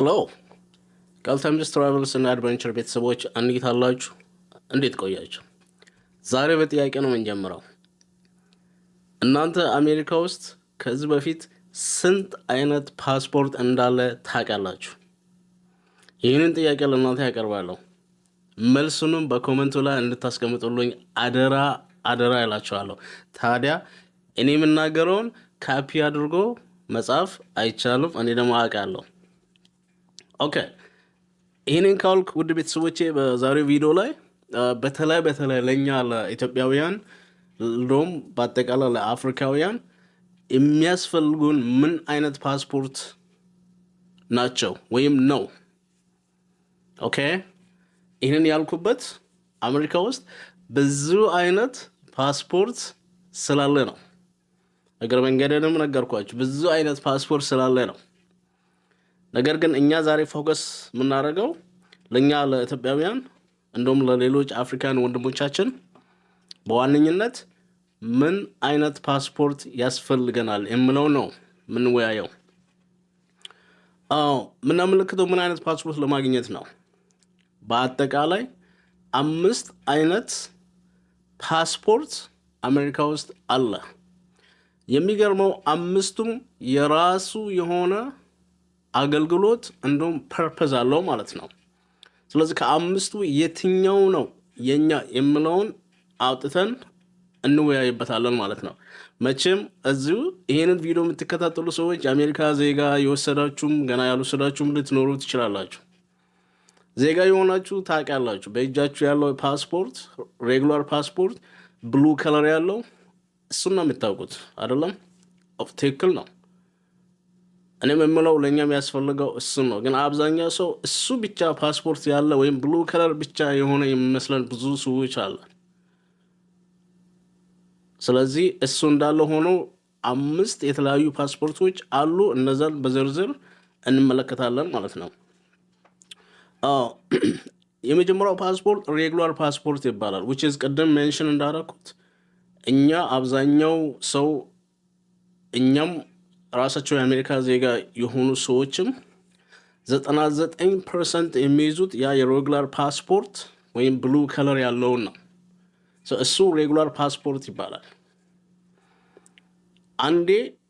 Hello. Galtamcı Travels'ın Adventure ቤተሰቦች እንዴት አላችሁ? እንዴት ቆያችሁ? ዛሬ በጥያቄ ነው የምንጀምረው። እናንተ አሜሪካ ውስጥ ከዚህ በፊት ስንት አይነት ፓስፖርት እንዳለ ታውቃላችሁ? ይህንን ጥያቄ ለእናንተ ያቀርባለሁ። መልሱንም በኮሜንቱ ላይ እንድታስቀምጡልኝ አደራ እላችኋለሁ። ታዲያ እኔ የምናገረውን ካፒ አድርጎ መጻፍ አይቻልም። እኔ ደግሞ አውቃለሁ። ኦኬ ይህንን ካልክ ውድ ቤተሰቦቼ በዛሬው ቪዲዮ ላይ በተለይ ለእኛ ለኢትዮጵያውያን እንደውም በአጠቃላይ ለአፍሪካውያን የሚያስፈልጉን ምን አይነት ፓስፖርት ናቸው ወይም ነው። ኦኬ ይህንን ያልኩበት አሜሪካ ውስጥ ብዙ አይነት ፓስፖርት ስላለ ነው። እግረ መንገድንም ነገርኳችሁ፣ ብዙ አይነት ፓስፖርት ስላለ ነው። ነገር ግን እኛ ዛሬ ፎከስ የምናደርገው ለእኛ ለኢትዮጵያውያን እንደውም ለሌሎች አፍሪካን ወንድሞቻችን በዋነኝነት ምን አይነት ፓስፖርት ያስፈልገናል የምለው ነው የምንወያየው። የምናመለክተው ምን አይነት ፓስፖርት ለማግኘት ነው። በአጠቃላይ 5 አይነት ፓስፖርት አሜሪካ ውስጥ አለ። የሚገርመው 5ቱም የራሱ የሆነ አገልግሎት እንደውም ፐርፐዝ አለው ማለት ነው። ስለዚህ ከ5ቱ የትኛው ነው የኛ የምለውን አውጥተን እንወያይበታለን ማለት ነው። መቼም እዚሁ ይሄንን ቪዲዮ የምትከታተሉ ሰዎች የአሜሪካ ዜጋ የወሰዳችሁም ገና ያልወሰዳችሁም ልትኖሩ ትችላላችሁ። ዜጋ የሆናችሁ ታውቃላችሁ። በእጃችሁ ያለው ፓስፖርት ሬጉላር ፓስፖርት ብሉ ከለር ያለው እሱን ነው የምታውቁት አይደለም? ትክክል ነው። እኔም የምለው ለእኛ የሚያስፈልገው እሱ ነው። ግን አብዛኛው ሰው እሱ ብቻ ፓስፖርት ያለ ወይም ብሉ ከለር ብቻ የሆነ የሚመስለን ብዙ ሰዎች አለ። ስለዚህ እሱ እንዳለ ሆኖ 5 የተለያዩ ፓስፖርቶች አሉ። እነዛን በዝርዝር እንመለከታለን ማለት ነው። የመጀመሪያው ፓስፖርት ሬጉላር ፓስፖርት ይባላል። which is ቅድም ሜንሽን እንዳደረኩት እኛ አብዛኛው ሰው እኛም ራሳቸው የአሜሪካ ዜጋ የሆኑ ሰዎችም 99% የሚይዙት ያ የሬጉላር ፓስፖርት ወይም ብሉ ከለር ያለውን ነው። እሱ ሬጉላር ፓስፖርት ይባላል። አንዴ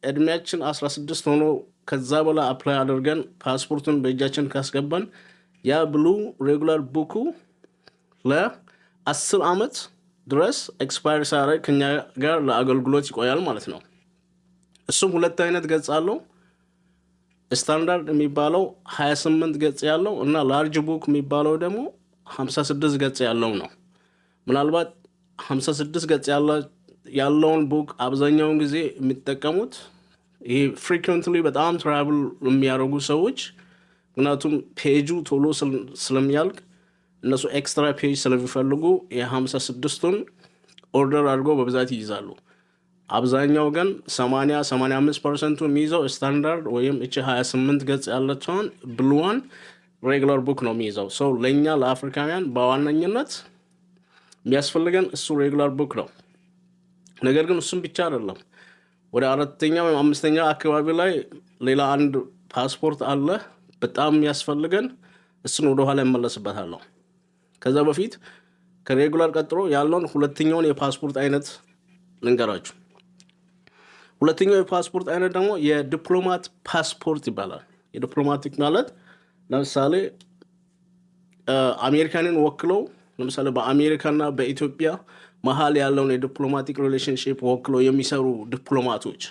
እድሜያችን 16 ሆኖ ከዛ በላይ አፕላይ አድርገን ፓስፖርቱን በእጃችን ካስገባን ያ ብሉ ሬጉላር ቡኩ ለ10 ዓመት ድረስ ኤክስፓየር ሳያደርግ ከኛ ጋር ለአገልግሎት ይቆያል ማለት ነው። እሱም 2 አይነት ገጽ አለው። ስታንዳርድ የሚባለው 28 ገጽ ያለው እና ላርጅ ቡክ የሚባለው ደግሞ 56 ገጽ ያለው ነው። ምናልባት 56 ገጽ ያለውን ቡክ አብዛኛውን ጊዜ የሚጠቀሙት ይሄ ፍሪኩዌንትሊ በጣም ትራቭል የሚያደርጉ ሰዎች፣ ምክንያቱም ፔጁ ቶሎ ስለሚያልቅ እነሱ ኤክስትራ ፔጅ ስለሚፈልጉ የ56ቱን ኦርደር አድርገው በብዛት ይይዛሉ። አብዛኛው ግን 85% የሚይዘው ስታንዳርድ ወይም እቺ 28 ገጽ ያለችውን ብሉዋን ሬጉላር ቡክ ነው የሚይዘው። ሰው ለእኛ ለአፍሪካውያን በዋነኝነት የሚያስፈልገን እሱ ሬጉላር ቡክ ነው። ነገር ግን እሱም ብቻ አይደለም። ወደ 4ኛ ወይም 5ኛ አካባቢ ላይ ሌላ አንድ ፓስፖርት አለ በጣም የሚያስፈልገን። እሱን ወደኋላ እመለስበታለሁ። ከዛ በፊት ከሬጉላር ቀጥሎ ያለውን 2ኛውን የፓስፖርት አይነት ልንገራችሁ። 2ኛው የፓስፖርት አይነት ደግሞ የዲፕሎማት ፓስፖርት ይባላል። የዲፕሎማቲክ ማለት ለምሳሌ አሜሪካንን ወክለው ለምሳሌ በአሜሪካና በኢትዮጵያ መሀል ያለውን የዲፕሎማቲክ ሪሌሽንሺፕ ወክለው የሚሰሩ ዲፕሎማቶች፣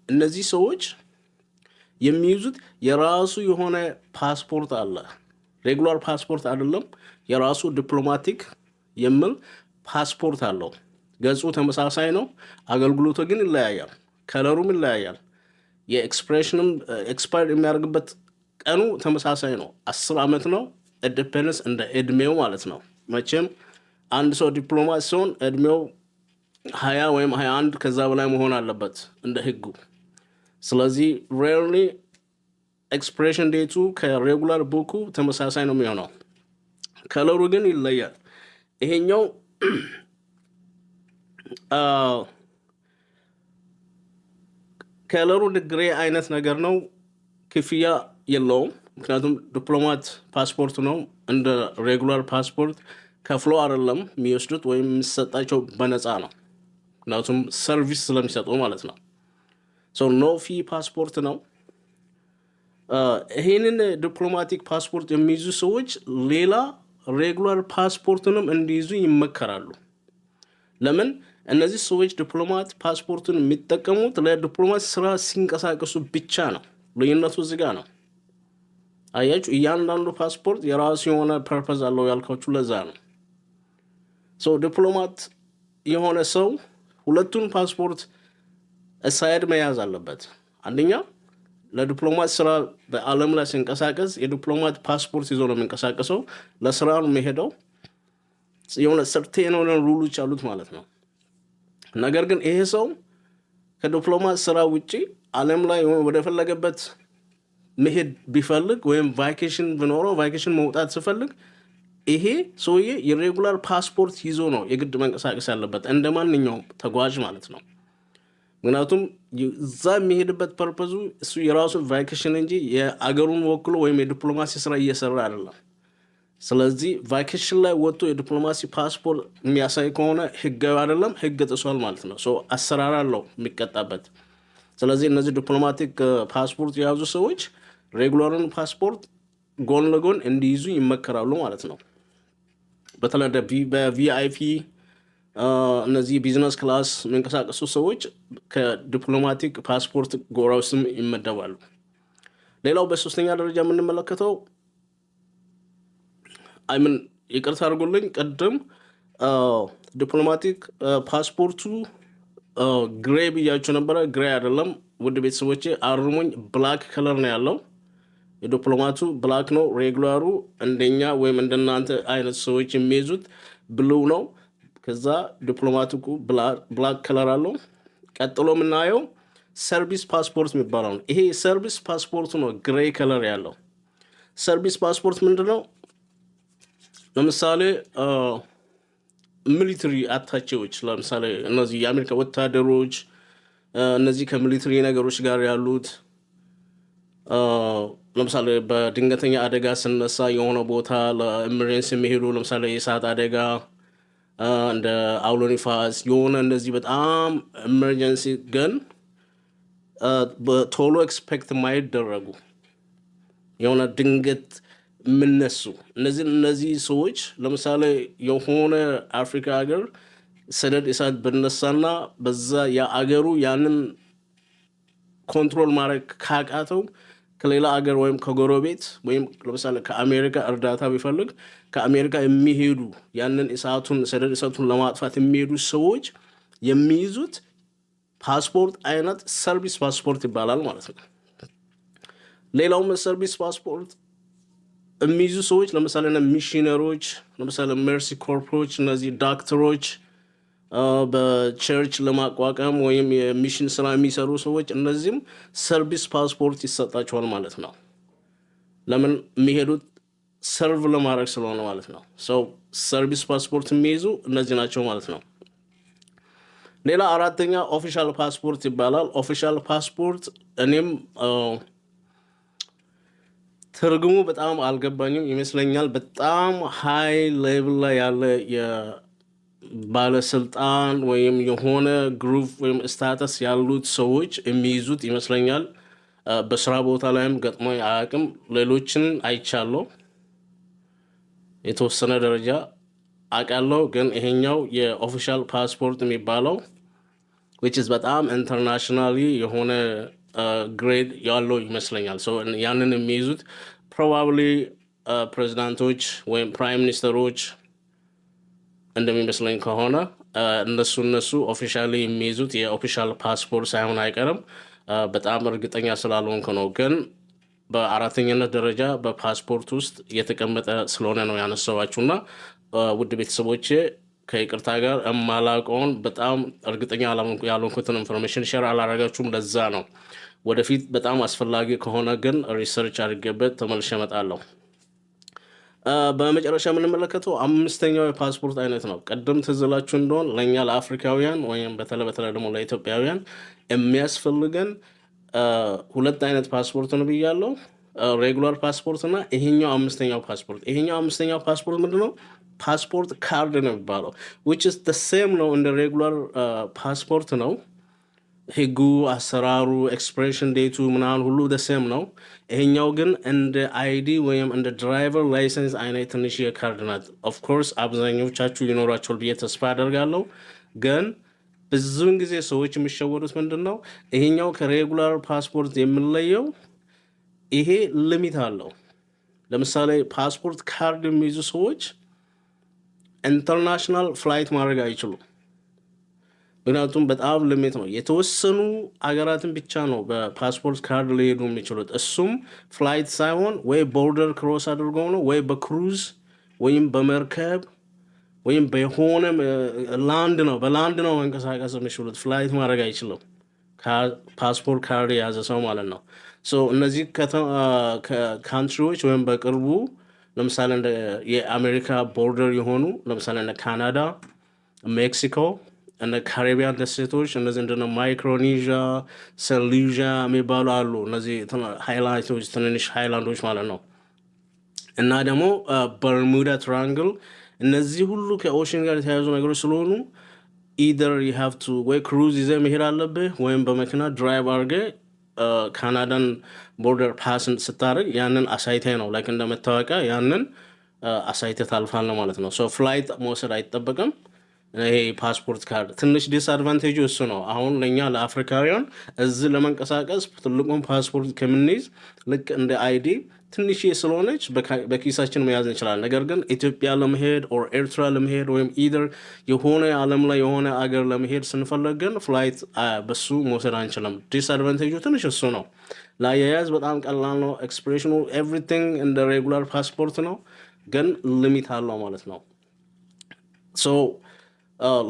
እነዚህ ሰዎች የሚይዙት የራሱ የሆነ ፓስፖርት አለ። ሬጉላር ፓስፖርት አይደለም፣ የራሱ ዲፕሎማቲክ የሚል ፓስፖርት አለው። ገጹ ተመሳሳይ ነው፣ አገልግሎቱ ግን ይለያያል፣ ከለሩም ይለያያል። የኤክስፕሬሽንም ኤክስፓየር የሚያደርግበት ቀኑ ተመሳሳይ ነው። 10 ዓመት ነው። ኢንዲፔንደንስ እንደ እድሜው ማለት ነው። መቼም አንድ ሰው ዲፕሎማት ሲሆን እድሜው 20 ወይም 21 ከዛ በላይ መሆን አለበት እንደ ህጉ። ስለዚህ ሬርሊ ኤክስፕሬሽን ዴቱ ከሬጉላር ቡኩ ተመሳሳይ ነው የሚሆነው። ከለሩ ግን ይለያል። ይሄኛው ከለሩ ግሬ አይነት ነገር ነው። ክፍያ የለውም። ምክንያቱም ዲፕሎማት ፓስፖርት ነው። እንደ ሬጉላር ፓስፖርት ከፍሎ አይደለም የሚወስዱት ወይም የሚሰጣቸው በነፃ ነው። ምክንያቱም ሰርቪስ ስለሚሰጡ ማለት ነው። ኖ ፊ ፓስፖርት ነው። ይህንን ዲፕሎማቲክ ፓስፖርት የሚይዙ ሰዎች ሌላ ሬጉላር ፓስፖርትንም እንዲይዙ ይመከራሉ። ለምን? እነዚህ ሰዎች ዲፕሎማት ፓስፖርቱን የሚጠቀሙት ለዲፕሎማት ስራ ሲንቀሳቀሱ ብቻ ነው። ልዩነቱ እዚህ ጋ ነው። አያችሁ፣ እያንዳንዱ ፓስፖርት የራሱ የሆነ ፐርፐዝ አለው ያልካችሁ ለዛ ነው። ዲፕሎማት የሆነ ሰው ሁለቱን ፓስፖርት ሳይድ መያዝ አለበት። አንደኛ ለዲፕሎማት ስራ በዓለም ላይ ሲንቀሳቀስ የዲፕሎማት ፓስፖርት ይዞ ነው የሚንቀሳቀሰው። ለስራ ነው የሚሄደው። የሆነ ሰርቴን የሆነ ሩሎች አሉት ማለት ነው። ነገር ግን ይሄ ሰው ከዲፕሎማት ስራ ውጪ ዓለም ላይ ወደፈለገበት መሄድ ቢፈልግ ወይም ቫኬሽን ቢኖረው ቫኬሽን መውጣት ሲፈልግ ይሄ ሰውዬ የሬጉላር ፓስፖርት ይዞ ነው የግድ መንቀሳቀስ ያለበት እንደ ማንኛውም ተጓዥ ማለት ነው። ምክንያቱም እዛ የሚሄድበት ፐርፐዙ እሱ የራሱ ቫኬሽን እንጂ የአገሩን ወክሎ ወይም የዲፕሎማሲ ስራ እየሰራ አይደለም። ስለዚህ ቫኬሽን ላይ ወጥቶ የዲፕሎማሲ ፓስፖርት የሚያሳይ ከሆነ ህጋዊ አይደለም፣ ህግ ጥሷል ማለት ነው። አሰራር አለው የሚቀጣበት። ስለዚህ እነዚህ ዲፕሎማቲክ ፓስፖርት የያዙ ሰዎች ሬጉላሩን ፓስፖርት ጎን ለጎን እንዲይዙ ይመከራሉ ማለት ነው። በተለይ በቪአይፒ እነዚህ ቢዝነስ ክላስ የሚንቀሳቀሱ ሰዎች ከዲፕሎማቲክ ፓስፖርት ጎራው ስም ይመደባሉ። ሌላው በሶስተኛ ደረጃ የምንመለከተው ይቅርታ አድርጎልኝ ቅድም ዲፕሎማቲክ ፓስፖርቱ ግሬ ብያቸው ነበረ። ግሬ አይደለም ውድ ቤተሰቦቼ፣ አርሙኝ። ብላክ ከለር ነው ያለው። የዲፕሎማቱ ብላክ ነው። ሬጉላሩ እንደኛ ወይም እንደናንተ አይነት ሰዎች የሚይዙት ብሉ ነው። ከዛ ዲፕሎማቲኩ ብላክ ከለር አለው። ቀጥሎ የምናየው ሰርቪስ ፓስፖርት የሚባለው ነው። ይሄ ሰርቪስ ፓስፖርቱ ነው ግሬ ከለር ያለው። ሰርቪስ ፓስፖርት ምንድን ነው? ለምሳሌ ሚሊተሪ አታቼዎች፣ ለምሳሌ እነዚህ የአሜሪካ ወታደሮች፣ እነዚህ ከሚሊተሪ ነገሮች ጋር ያሉት ለምሳሌ በድንገተኛ አደጋ ስነሳ የሆነ ቦታ ለኤመርጀንሲ የሚሄዱ ለምሳሌ የእሳት አደጋ እንደ አውሎ ንፋስ የሆነ እነዚህ በጣም ኤመርጀንሲ ግን በቶሎ ኤክስፔክት የማይደረጉ የሆነ ድንገት የምነሱ እነዚህ ሰዎች ለምሳሌ የሆነ አፍሪካ ሀገር ሰደድ እሳት ብነሳና በዛ የአገሩ ያንን ኮንትሮል ማድረግ ካቃተው ከሌላ አገር ወይም ከጎረቤት ወይም ለምሳሌ ከአሜሪካ እርዳታ ቢፈልግ ከአሜሪካ የሚሄዱ ያንን ሰደድ እሳቱን ለማጥፋት የሚሄዱ ሰዎች የሚይዙት ፓስፖርት አይነት ሰርቪስ ፓስፖርት ይባላል ማለት ነው። ሌላውም ሰርቪስ ፓስፖርት የሚይዙ ሰዎች ለምሳሌ ሚሽነሮች፣ ለምሳሌ ሜርሲ ኮርፖሮች፣ እነዚህ ዶክተሮች፣ በቸርች ለማቋቋም ወይም የሚሽን ስራ የሚሰሩ ሰዎች እነዚህም ሰርቪስ ፓስፖርት ይሰጣቸዋል ማለት ነው። ለምን? የሚሄዱት ሰርቭ ለማድረግ ስለሆነ ማለት ነው። ሰርቪስ ፓስፖርት የሚይዙ እነዚህ ናቸው ማለት ነው። ሌላ አራተኛ ኦፊሻል ፓስፖርት ይባላል። ኦፊሻል ፓስፖርት እኔም ትርጉሙ በጣም አልገባኝም ይመስለኛል። በጣም ሃይ ሌቭል ላይ ያለ የባለስልጣን ወይም የሆነ ግሩፕ ወይም ስታተስ ያሉት ሰዎች የሚይዙት ይመስለኛል። በስራ ቦታ ላይም ገጥሞ አያውቅም። ሌሎችን አይቻለሁ፣ የተወሰነ ደረጃ አውቃለሁ። ግን ይሄኛው የኦፊሻል ፓስፖርት የሚባለው which is በጣም ኢንተርናሽናሊ የሆነ ግሬድ ያለው ይመስለኛል። ያንን የሚይዙት ፕሮባብሊ ፕሬዚዳንቶች ወይም ፕራይም ሚኒስተሮች እንደሚመስለኝ ከሆነ እነሱ ኦፊሻሊ የሚይዙት የኦፊሻል ፓስፖርት ሳይሆን አይቀርም። በጣም እርግጠኛ ስላልሆንኩ ነው። ግን በአራተኛነት ደረጃ በፓስፖርት ውስጥ የተቀመጠ ስለሆነ ነው ያነሳኋችሁና ውድ ቤተሰቦቼ ከይቅርታ ጋር የማላውቀውን በጣም እርግጠኛ ያልሆንኩትን ኢንፎርሜሽን ሼር አላረጋችሁም። ለዛ ነው። ወደፊት በጣም አስፈላጊ ከሆነ ግን ሪሰርች አድርጌበት ተመልሼ እመጣለሁ። በመጨረሻ የምንመለከተው አምስተኛው የፓስፖርት አይነት ነው። ቀደም ትዝ ይላችሁ እንደሆን ለእኛ ለአፍሪካውያን ወይም በተለይ ደግሞ ለኢትዮጵያውያን የሚያስፈልገን ሁለት አይነት ፓስፖርት ነው ብያለሁ። ሬጉላር ፓስፖርት እና ይሄኛው አምስተኛው ፓስፖርት። ይሄኛው አምስተኛው ፓስፖርት ምንድን ነው? ፓስፖርት ካርድ ነው የሚባለው which is the same ነው፣ እንደ ሬጉላር ፓስፖርት ነው። ህጉ፣ አሰራሩ፣ ኤክስፕሬሽን ዴቱ ምናምን ሁሉ ደሴም ነው። ይሄኛው ግን እንደ አይዲ ወይም እንደ ድራይቨር ላይሰንስ አይነት ትንሽ የካርድ ናት። ኦፍኮርስ አብዛኞቻችሁ ይኖራቸዋል ብዬ ተስፋ አደርጋለሁ። ግን ብዙውን ጊዜ ሰዎች የሚሸወዱት ምንድን ነው? ይሄኛው ከሬጉላር ፓስፖርት የምንለየው ይሄ ሊሚት አለው። ለምሳሌ ፓስፖርት ካርድ የሚይዙ ሰዎች ኢንተርናሽናል ፍላይት ማድረግ አይችሉም። ምክንያቱም በጣም ሊሚት ነው። የተወሰኑ አገራትን ብቻ ነው በፓስፖርት ካርድ ሊሄዱ የሚችሉት። እሱም ፍላይት ሳይሆን ወይ ቦርደር ክሮስ አድርገው ነው፣ ወይ በክሩዝ ወይም በመርከብ ወይም በሆነ ላንድ ነው፣ በላንድ ነው መንቀሳቀስ የሚችሉት። ፍላይት ማድረግ አይችልም ፓስፖርት ካርድ የያዘ ሰው ማለት ነው። እነዚህ ካንትሪዎች ወይም በቅርቡ ለምሳሌ እንደ የአሜሪካ ቦርደር የሆኑ ለምሳሌ እንደ ካናዳ፣ ሜክሲኮ፣ እነ ካሪቢያን ደሴቶች እነዚህ እንደ ማይክሮኔዥያ፣ ሴሉዥያ የሚባሉ አሉ። እነዚህ ሃይላንዶች፣ ትንንሽ ሃይላንዶች ማለት ነው። እና ደግሞ በርሙዳ ትራንግል፣ እነዚህ ሁሉ ከኦሽን ጋር የተያያዙ ነገሮች ስለሆኑ ኢደር ዩ ሃቭ ቱ ወይ ክሩዝ ይዘህ መሄድ አለብህ ወይም በመኪና ድራይቭ አድርገህ ካናዳን ቦርደር ፓስ ስታደርግ ያንን አሳይቴ ነው ላይክ እንደ መታወቂያ ያንን አሳይቴ ታልፋለህ ማለት ነው። ፍላይት መውሰድ አይጠበቅም። ይሄ ፓስፖርት ካርድ ትንሽ ዲስአድቫንቴጁ እሱ ነው። አሁን ለእኛ ለአፍሪካውያን እዚህ ለመንቀሳቀስ ትልቁን ፓስፖርት ከምንይዝ ልክ እንደ አይዲ ትንሽ ስለሆነች በኪሳችን መያዝ እንችላለን። ነገር ግን ኢትዮጵያ ለመሄድ ኦር ኤርትራ ለመሄድ ወይም ኢደር የሆነ ዓለም ላይ የሆነ አገር ለመሄድ ስንፈለግ ግን ፍላይት በሱ መውሰድ አንችልም። ዲስአድቫንቴጁ ትንሽ እሱ ነው። ለአያያዝ በጣም ቀላል ነው። ኤክስፕሬሽኑ ኤቭሪቲንግ እንደ ሬጉላር ፓስፖርት ነው፣ ግን ሊሚት አለው ማለት ነው።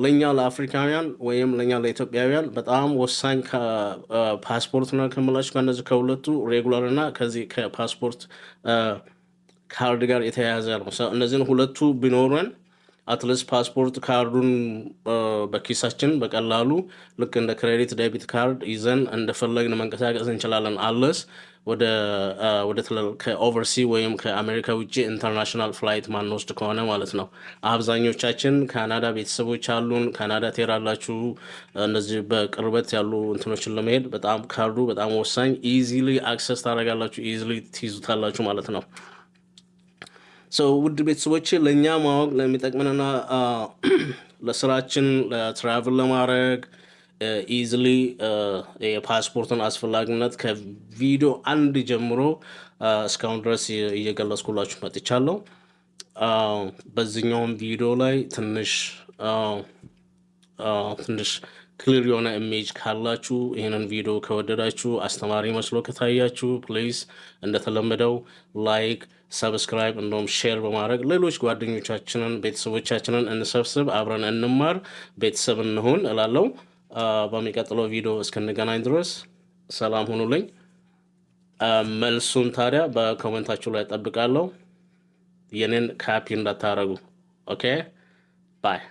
ለእኛ ለአፍሪካውያን ወይም ለእኛ ለኢትዮጵያውያን በጣም ወሳኝ ፓስፖርት ነው ከምላችሁ ከእነዚህ ከሁለቱ ሬጉላር እና ከዚህ ከፓስፖርት ካርድ ጋር የተያያዘ ነው። እነዚህን ሁለቱ ቢኖረን አትሊስት ፓስፖርት ካርዱን በኪሳችን በቀላሉ ልክ እንደ ክሬዲት ዴቢት ካርድ ይዘን እንደፈለግን መንቀሳቀስ እንችላለን። አለስ ወደ ከኦቨርሲ ወይም ከአሜሪካ ውጭ ኢንተርናሽናል ፍላይት ማንወስድ ከሆነ ማለት ነው። አብዛኞቻችን ካናዳ ቤተሰቦች አሉን። ካናዳ ትሄዳላችሁ። እነዚህ በቅርበት ያሉ እንትኖችን ለመሄድ በጣም ካርዱ በጣም ወሳኝ፣ ኢዚሊ አክሰስ ታደርጋላችሁ፣ ኢዚሊ ትይዙታላችሁ ማለት ነው። ውድ ቤተሰቦች ለእኛ ማወቅ ለሚጠቅመንና ለስራችን ለትራቭል ለማድረግ ኢዝሊ የፓስፖርትን አስፈላጊነት ከቪዲዮ አንድ ጀምሮ እስካሁን ድረስ እየገለጽኩላችሁ መጥቻለሁ። በዚህኛውም ቪዲዮ ላይ ትንሽ ክሊር የሆነ ኢሜጅ ካላችሁ ይህንን ቪዲዮ ከወደዳችሁ አስተማሪ መስሎ ከታያችሁ ፕሊዝ እንደተለመደው ላይክ፣ ሰብስክራይብ እንደውም ሼር በማድረግ ሌሎች ጓደኞቻችንን ቤተሰቦቻችንን እንሰብስብ፣ አብረን እንማር፣ ቤተሰብ እንሆን እላለሁ። በሚቀጥለው ቪዲዮ እስክንገናኝ ድረስ ሰላም ሁኑልኝ። መልሱን ታዲያ በኮሜንታችሁ ላይ ጠብቃለሁ። የኔን ካፒ እንዳታረጉ። ኦኬ ባይ